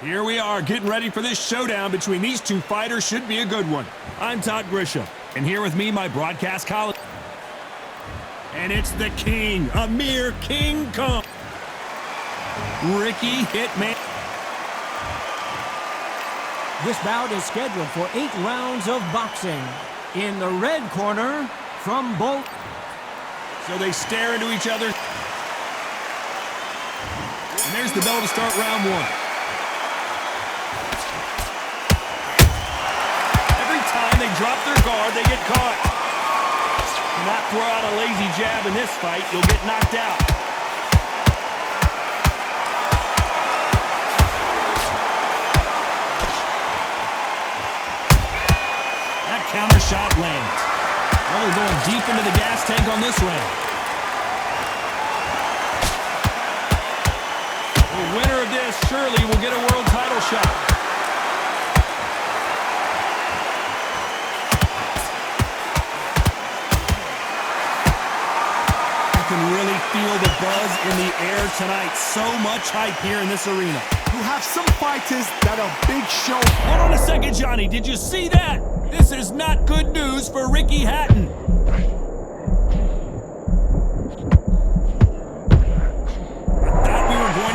Here we are, getting ready for this showdown between these two fighters. Should be a good one. I'm Todd Grisham, and here with me, my broadcast colleague. And it's the King, Amir King Kong. Ricky Hitman. This bout is scheduled for 8 rounds of boxing. In the red corner, from both. So they stare into each other. And there's the bell to start round one. Every time they drop their guard, they get caught. Do not throw out a lazy jab in this fight, you'll get knocked out. That counter shot lands. Well, they're going deep into the gas tank on this round. The winner of this surely will get a world title shot. You can really feel the buzz in the air tonight. So much hype here in this arena. You have some fighters that are big show. Hold on a second, Johnny. Did you see that? This is not good news for Ricky Hatton.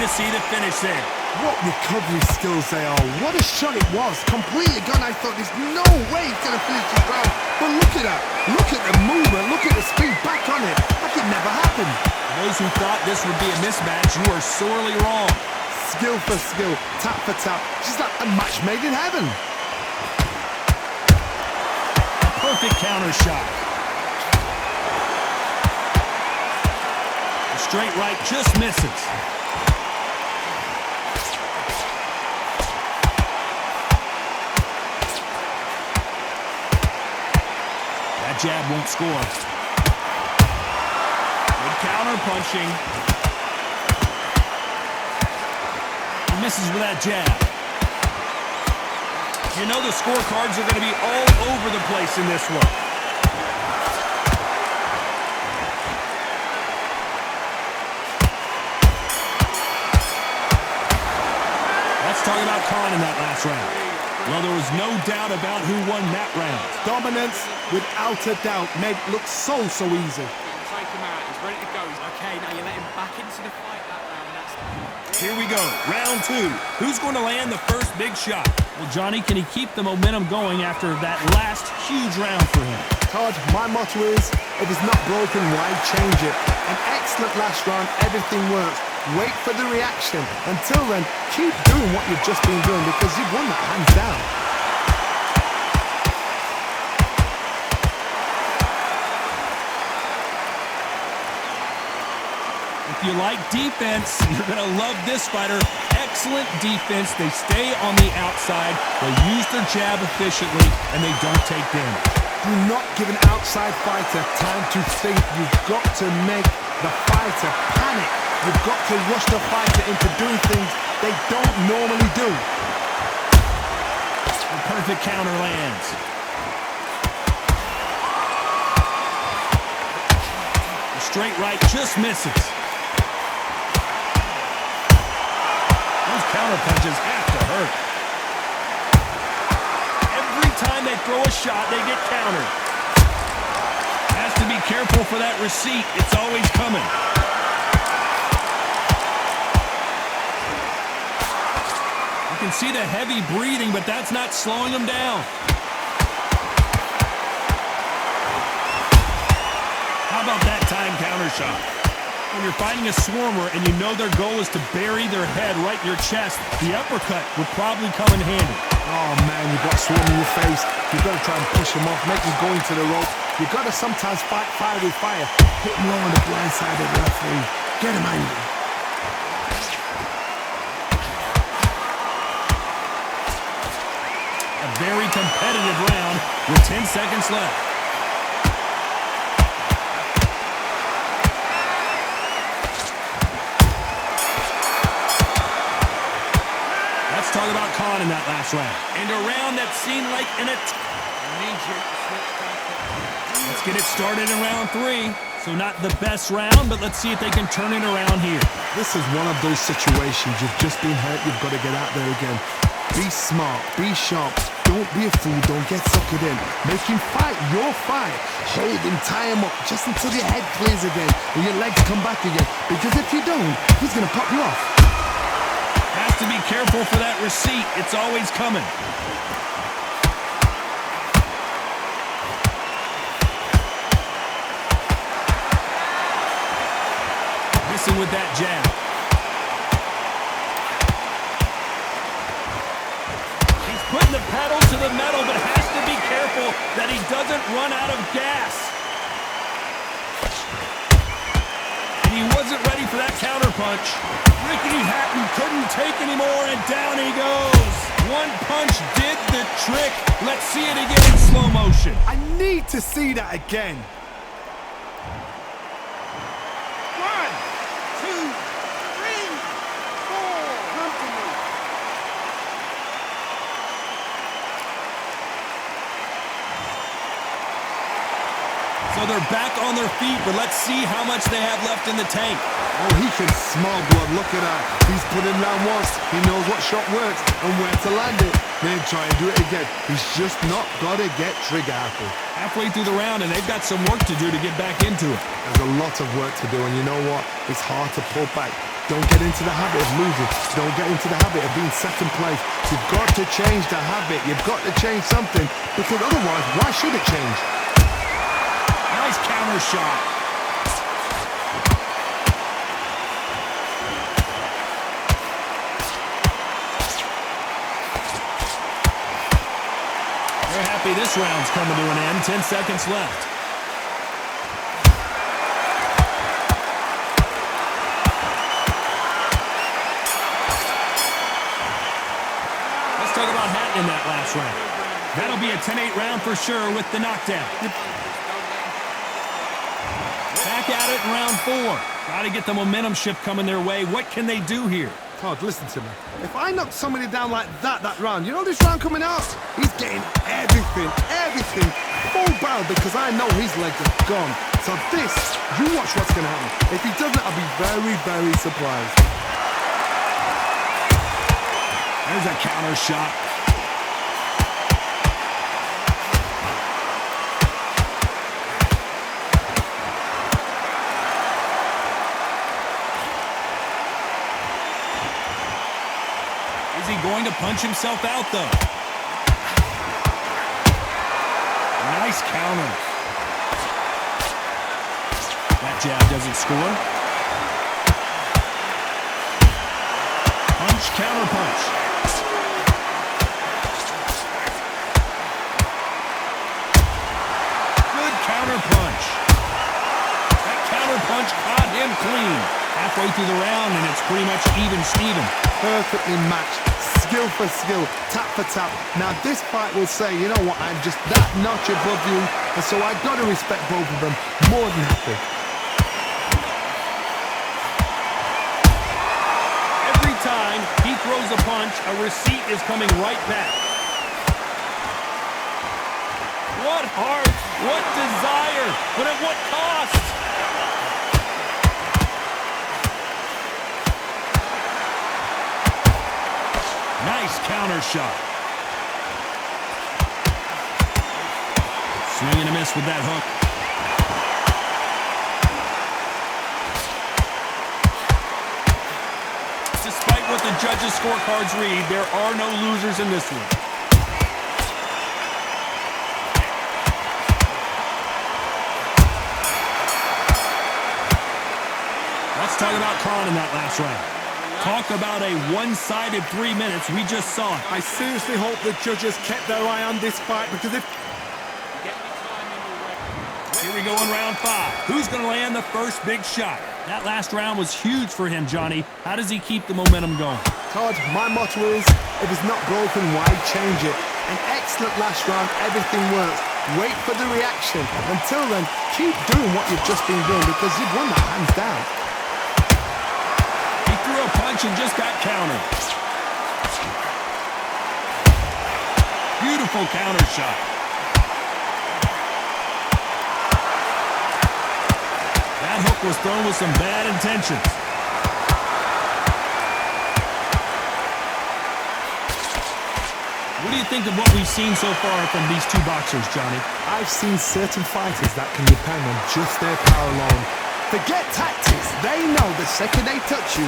See the finish there. What recovery skills they are. What a shot it was. Completely gone. I thought there's no way he's going to finish this round. But look at that. Look at the movement. Look at the speed. Back on it. That could never happen. Those who thought this would be a mismatch, you are sorely wrong. Skill for skill. Tap for tap. Just like a match made in heaven. A perfect counter shot. The straight right just misses. Jab won't score. Good counter punching. He misses with that jab. You know the scorecards are going to be all over the place in this one. Let's talk about Khan in that last round. Well, there was no doubt about who won that round. Dominance, without a doubt, made it look so easy. Take him out. He's ready to go. Okay, now you let him back into the fight that round. Here we go. Round two. Who's going to land the first big shot? Well, Johnny, can he keep the momentum going after that last huge round for him? Todd, my motto is, if it's not broken, why change it? An excellent last round. Everything works. Wait for the reaction. Until then, keep doing what you've just been doing because you've won that hands down. If you like defense, you're going to love this fighter. Excellent defense. They stay on the outside. They use their jab efficiently, and they don't take damage. Do not give an outside fighter time to think. You've got to make the fighter panic. You've got to rush the fighter into doing things they don't normally do. The perfect counter lands. The straight right just misses. Those counter punches have to hurt. Every time they throw a shot, they get countered. Has to be careful for that receipt. It's always coming. You can see the heavy breathing, but that's not slowing him down. How about that time counter shot? When you're fighting a swarmer and you know their goal is to bury their head right in your chest, the uppercut would probably come in handy. Oh man, you've got swarm in your face. You've got to try and push him off, make him go into the rope. You've got to sometimes fight fire with fire. Hit him low on the blind side of the referee. Get him angry. A very competitive round with 10 seconds left. Let's talk about Khan in that last round. And a round that seemed like an attack. Let's get it started in round three. So not the best round, but let's see if they can turn it around here. This is one of those situations. You've just been hurt. You've got to get out there again. Be smart. Be sharp. Don't be a fool. Don't get suckered in. Make him fight your fight. Hold him. Tie him up just until your head clears again and your legs come back again. Because if you don't, he's going to pop you off. Has to be careful for that receipt. It's always coming. Missing with that jab. He's putting the pedal to the metal, but has to be careful that he doesn't run out of gas. And he wasn't ready for that counterpunch. Ricky Hatton couldn't take anymore, and down he goes. One punch did the trick. Let's see it again in slow motion. I need to see that again. 1, 2, 3, 4. Come to me. So they're back on their feet, but let's see how much they have left in the tank. Oh, he can smell blood. Look at that. He's put him down once. He knows what shot works and where to land it. Then try and do it again. He's just not got to get trigger happy. Halfway through the round, and they've got some work to do to get back into it. There's a lot of work to do, and you know what? It's hard to pull back. Don't get into the habit of losing. Don't get into the habit of being second place. You've got to change the habit. You've got to change something, because otherwise, why should it change? Nice counter shot. They're happy this round's coming to an end. 10 seconds left. Let's talk about Hatton in that last round. That'll be a 10-8 round for sure with the knockdown. Back at it in round 4. Got to get the momentum shift coming their way. What can they do here? Todd, listen to me. If I knock somebody down like that round, you know this round coming out? He's getting everything full barrel because I know his legs are gone. So this, you watch what's going to happen. If he doesn't, I'll be very, very surprised. There's a counter shot. Is he going to punch himself out, though? Nice counter. That jab doesn't score. Punch, counter punch. Good counter punch. That counter punch caught him clean. Halfway through the round, and it's pretty much even Steven. Perfectly matched. Skill for skill, tap for tap. Now this fight will say, you know what, I'm just that notch above you, and so I got to respect both of them more than happy. Every time he throws a punch, a receipt is coming right back. What heart, what desire, but at what cost? Nice counter shot. Swing and a miss with that hook. Despite what the judges' scorecards read, there are no losers in this one. Let's talk about Khan in that last round. Talk about a one-sided 3 minutes. We just saw it. I seriously hope the judges kept their eye on this fight, because if... Here we go in round 5. Who's going to land the first big shot? That last round was huge for him, Johnny. How does he keep the momentum going? Todd, my motto is, if it's not broken, why change it? An excellent last round, everything works. Wait for the reaction. Until then, keep doing what you've just been doing, because you've won that hands down. Threw a punch and just got countered. Beautiful counter shot. hook was thrown with some bad intentions. What do you think of what we've seen so far from these two boxers, Johnny? I've seen certain fighters that can depend on just their power alone. Forget tactics. They know the second they touch you,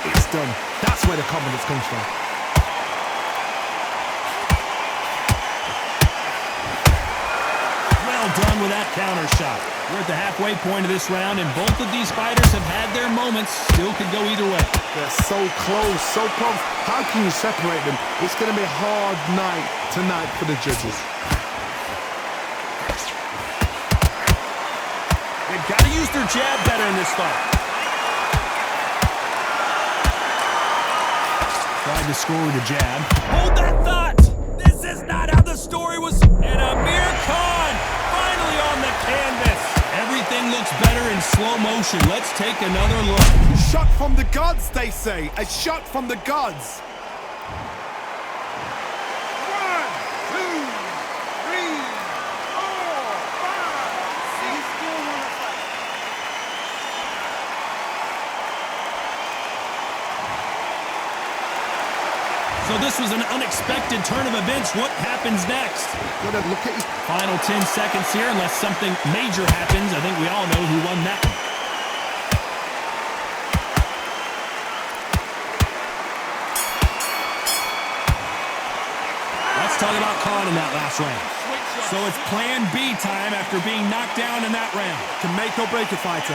it's done. That's where the confidence comes from. Well done with that counter shot. We're at the halfway point of this round, and both of these fighters have had their moments. Still could go either way. They're so close, so close. How can you separate them? It's going to be a hard night tonight for the judges. They've got to use their jab better in this fight. Tried to score with a jab. Hold that thought! This is not how the story was. And Amir Khan finally on the canvas. Everything looks better in slow motion. Let's take another look. Shot from the gods, they say. A shot from the gods. 1, 2, 3, 4, 5. See, you still want to fight. So this was an unexpected turn of events. What happens next? Gotta look at his Final 10 seconds here, unless something major happens. I think we all know who won that one. Let's talk about Khan in that last round. So it's plan B time after being knocked down in that round. can make or break a fighter.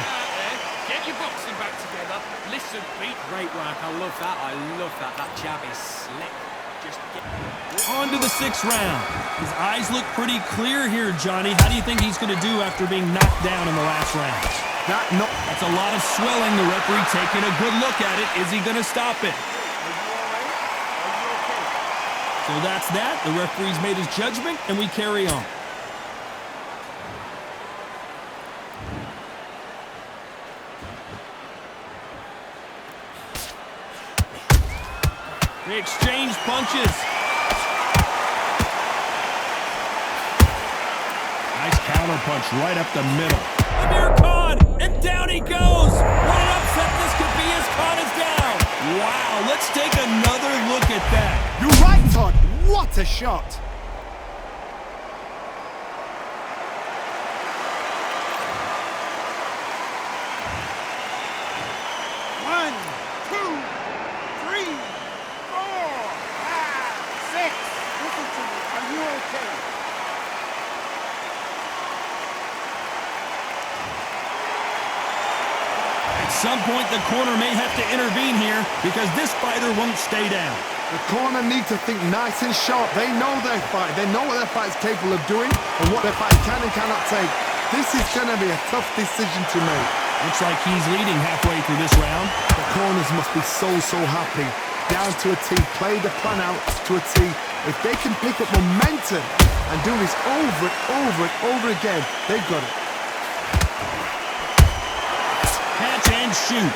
Get your boxing back together. Listen, Pete. Great work. I love that. I love that. That jab is slick. Just get... On to the 6th round. His eyes look pretty clear here, Johnny. How do you think he's going to do after being knocked down in the last round? That's a lot of swelling. The referee taking a good look at it. Is he going to stop it? So that's that. The referee's made his judgment, and we carry on. They exchange punches. Nice counter punch right up the middle. Amir Khan, and down he goes. What an upset this could be as Khan is down. Wow, let's take another look at that. You're right, Todd. What a shot. At some point, the corner may have to intervene here because this fighter won't stay down. The corner need to think nice and sharp. They know their fight. They know what their fight is capable of doing and what their fight can and cannot take. This is going to be a tough decision to make. Looks like he's leading halfway through this round. The corners must be so happy. Down to a T. Play the plan out to a T. If they can pick up momentum and do this over and over again, they've got it. Catch and shoot.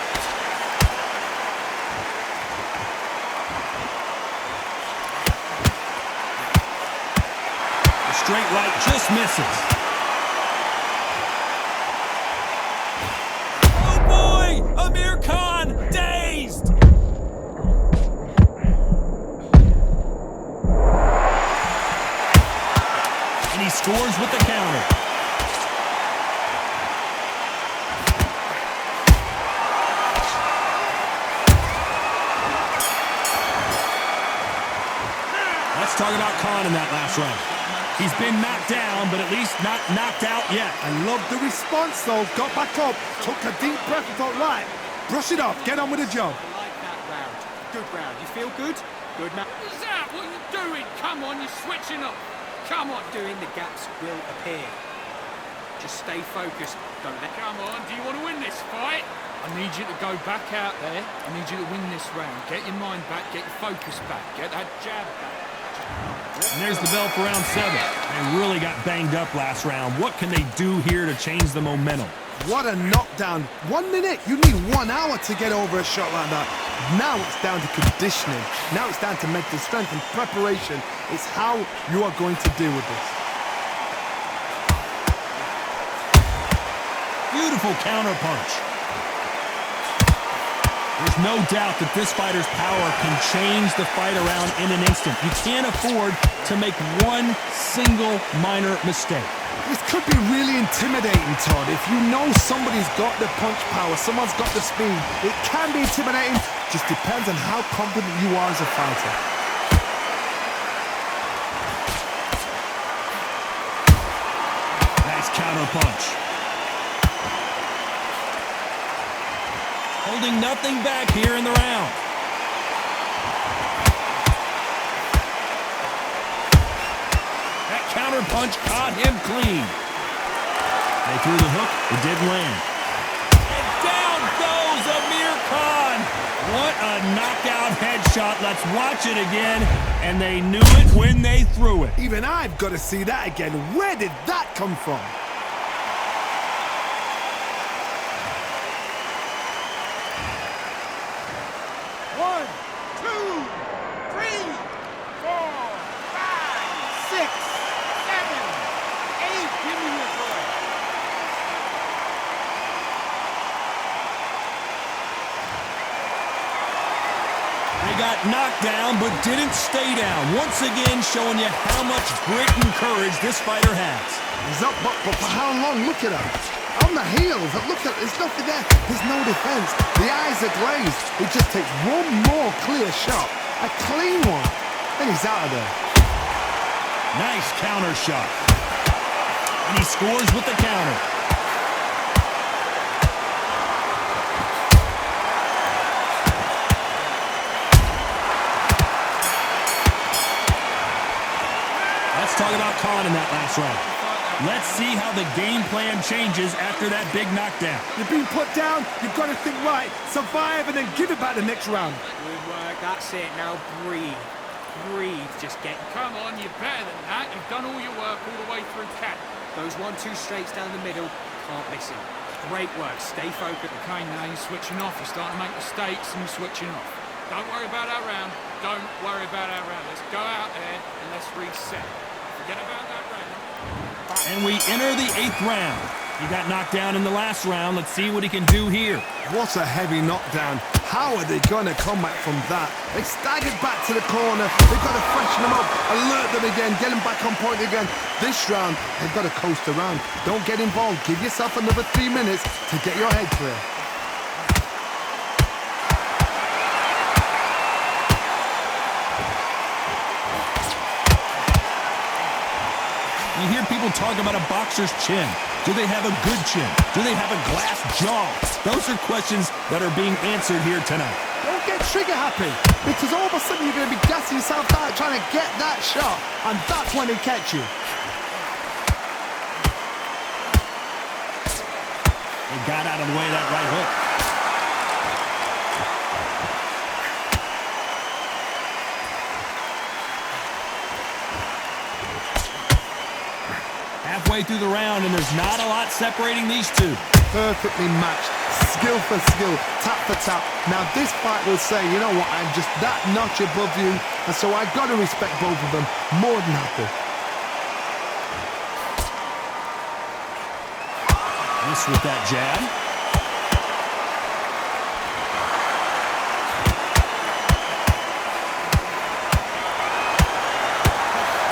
The straight right just misses. Oh boy! Amir Khan dazed! And he scores with the counter. Let's talk about Khan in that last round. He's been knocked down, but at least not knocked out yet. I love the response, though. Got back up, took a deep breath and thought, right, brush it off, get on with the job. I like that round. Good round. You feel good? Good, man. What is that? What are you doing? Come on, you're switching up. Come on. Doing the gaps will appear. Just stay focused. Don't let... Come on, do you want to win this fight? I need you to go back out there. I need you to win this round. Get your mind back, get your focus back, get that jab back. And there's the bell for round 7. They really got banged up last round. What can they do here to change the momentum? What a knockdown. 1 minute. You need 1 hour to get over a shot like that. Now it's down to conditioning. Now it's down to mental strength and preparation. It's how you are going to deal with this. Beautiful counterpunch. There's no doubt that this fighter's power can change the fight around in an instant. You can't afford to make one single minor mistake. This could be really intimidating, Todd. If you know somebody's got the punch power, someone's got the speed, it can be intimidating. Just depends on how confident you are as a fighter. Nice counter punch. Holding nothing back here in the round. That counter punch caught him clean. They threw the hook, it didn't land. And down goes Amir Khan. What a knockout headshot. Let's watch it again. And they knew it when they threw it. Even I've got to see that again. Where did that come from? Got knocked down, but didn't stay down. Once again, showing you how much grit and courage this fighter has. He's up, but for how long? Look at him. On the heels, look at, there's nothing there. There's no defense. The eyes are glazed. It just takes one more clear shot. A clean one. And he's out of there. Nice counter shot. And he scores with the counter. Talk about Khan in that last round. Let's see how the game plan changes after that big knockdown. You've been put down, you've got to think right, survive and then give it back the next round. Good work, that's it, now breathe. Breathe, just get... Come on, you're better than that. You've done all your work all the way through Cat. Those 1-2 straights down the middle, can't miss him. Great work, stay focused. Okay, now you're switching off. You're starting to make mistakes and you're switching off. Don't worry about our round. Don't worry about our round. Let's go out there and let's reset. Forget about that round. And we enter the 8th round. He got knocked down in the last round. Let's see what he can do here. What a heavy knockdown. How are they going to come back from that? They staggered back to the corner. They've got to freshen them up, alert them again, get them back on point again. This round, they've got to coast around. Don't get involved. Give yourself another 3 minutes to get your head clear. You hear people talk about a boxer's chin. Do they have a good chin? Do they have a glass jaw? Those are questions that are being answered here tonight. Don't get trigger happy, because all of a sudden you're going to be gassing yourself out trying to get that shot, and that's when they catch you. They got out of the way of that right hook. Halfway through the round, and there's not a lot separating these two. Perfectly matched, skill for skill, tap for tap. Now this fight will say, you know what, I'm just that notch above you, and so I've got to respect both of them more than happy. This with that jab.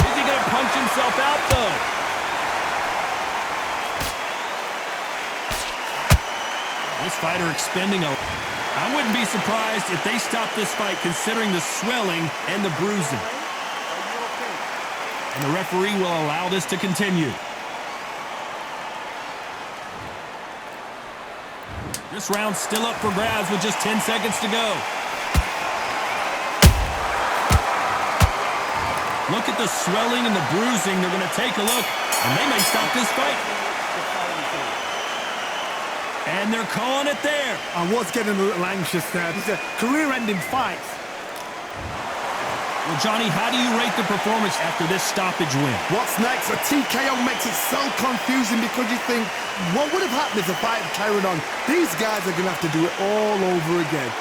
Is he going to punch himself out, though? This fighter expending a... I wouldn't be surprised if they stop this fight considering the swelling and the bruising. And the referee will allow this to continue. This round's still up for grabs with just 10 seconds to go. Look at the swelling and the bruising. They're going to take a look, and they may stop this fight. And they're calling it there. I was getting a little anxious there. These are career-ending fights. Well, Johnny, how do you rate the performance after this stoppage win? What's next? A TKO makes it so confusing because you think, what would have happened if the fight had carried on? These guys are going to have to do it all over again.